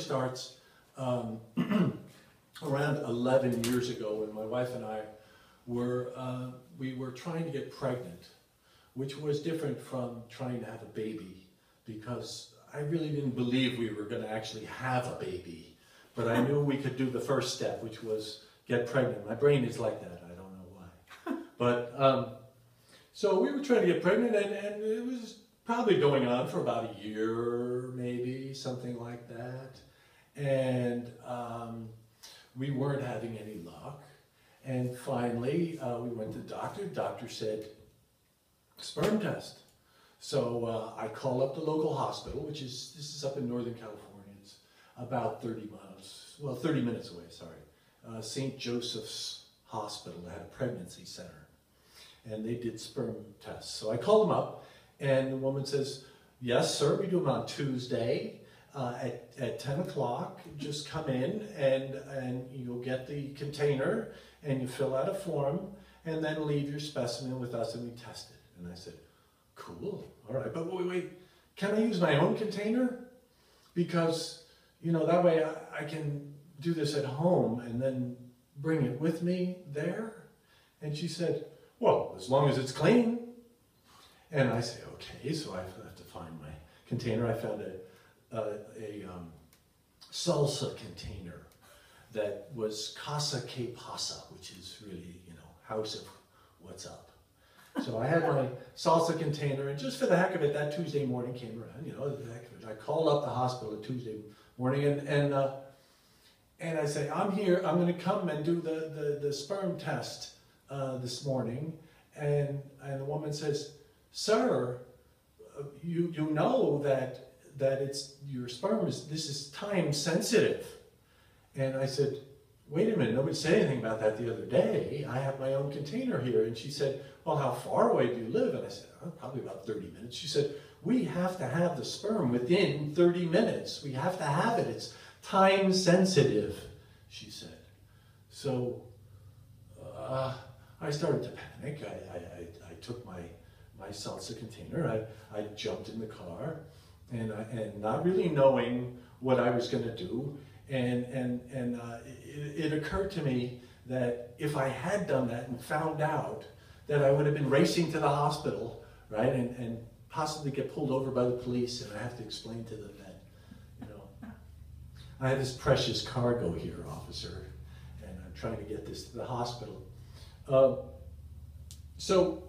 starts around 11 years ago when my wife and I we were trying to get pregnant, which was different from trying to have a baby, because I really didn't believe we were going to actually have a baby. But I knew we could do the first step, which was get pregnant. My brain is like that. I don't know why. But so we were trying to get pregnant, and it was probably going on for about a year, maybe, something like that. And we weren't having any luck. And finally, we went to the doctor. The doctor said, sperm test. So I call up the local hospital, this is up in Northern California. It's about 30 miles, well, 30 minutes away, sorry. St. Joseph's Hospital. They had a pregnancy center. And they did sperm tests. So I called them up, and the woman says, yes, sir, we do them on Tuesday at 10 o'clock. Just come in, and you'll get the container, and you fill out a form, and then leave your specimen with us, and we test it. And I said, cool, all right, but wait, can I use my own container? Because, you know, that way I can do this at home and then bring it with me there. And she said, well, as long as it's clean. And I say, okay, so I have to find my container. I found a salsa container that was Casa que pasa, which is really, you know, house of what's up. So I had my salsa container, and just for the heck of it, that Tuesday morning came around, you know, the heck of it. I called up the hospital Tuesday morning, and I say, I'm here, I'm going to come and do the sperm test this morning. And the woman says, sir, you know that it's your sperm this is time sensitive. And I said, wait a minute, nobody said anything about that the other day. I have my own container here. And she said, well, how far away do you live? And I said, oh, probably about 30 minutes. She said, we have to have the sperm within 30 minutes. We have to have it. It's time sensitive, she said. So I started to panic. I took my salsa container. I jumped in the car, and not really knowing what I was going to do. And it occurred to me that if I had done that and found out, that I would have been racing to the hospital, right, and possibly get pulled over by the police, and I have to explain to them that, you know, I have this precious cargo here, officer, and I'm trying to get this to the hospital. So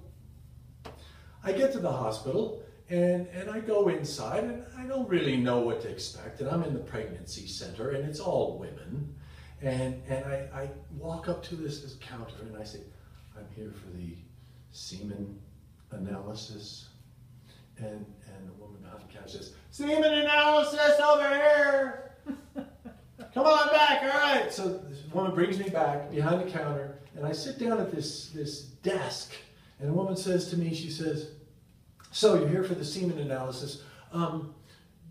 I get to the hospital, and I go inside, and I don't really know what to expect, and I'm in the pregnancy center, and it's all women, and I walk up to this counter, and I say, I'm here for the semen analysis, and the woman behind the counter says, semen analysis over here! Come on back, all right. So this woman brings me back behind the counter, and I sit down at this desk, and the woman says to me, she says, so you're here for the semen analysis.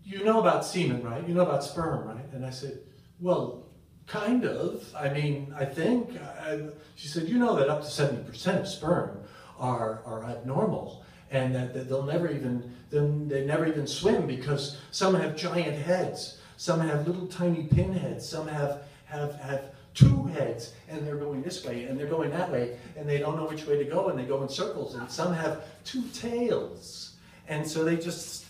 You know about semen, right? You know about sperm, right? And I said, well, kind of. I mean, I think. She said, you know that up to 70% of sperm are abnormal, and that they'll never even swim, because some have giant heads, some have little tiny pinheads, some have two heads, and they're going this way and they're going that way, and they don't know which way to go, and they go in circles, and some have two tails, and so they just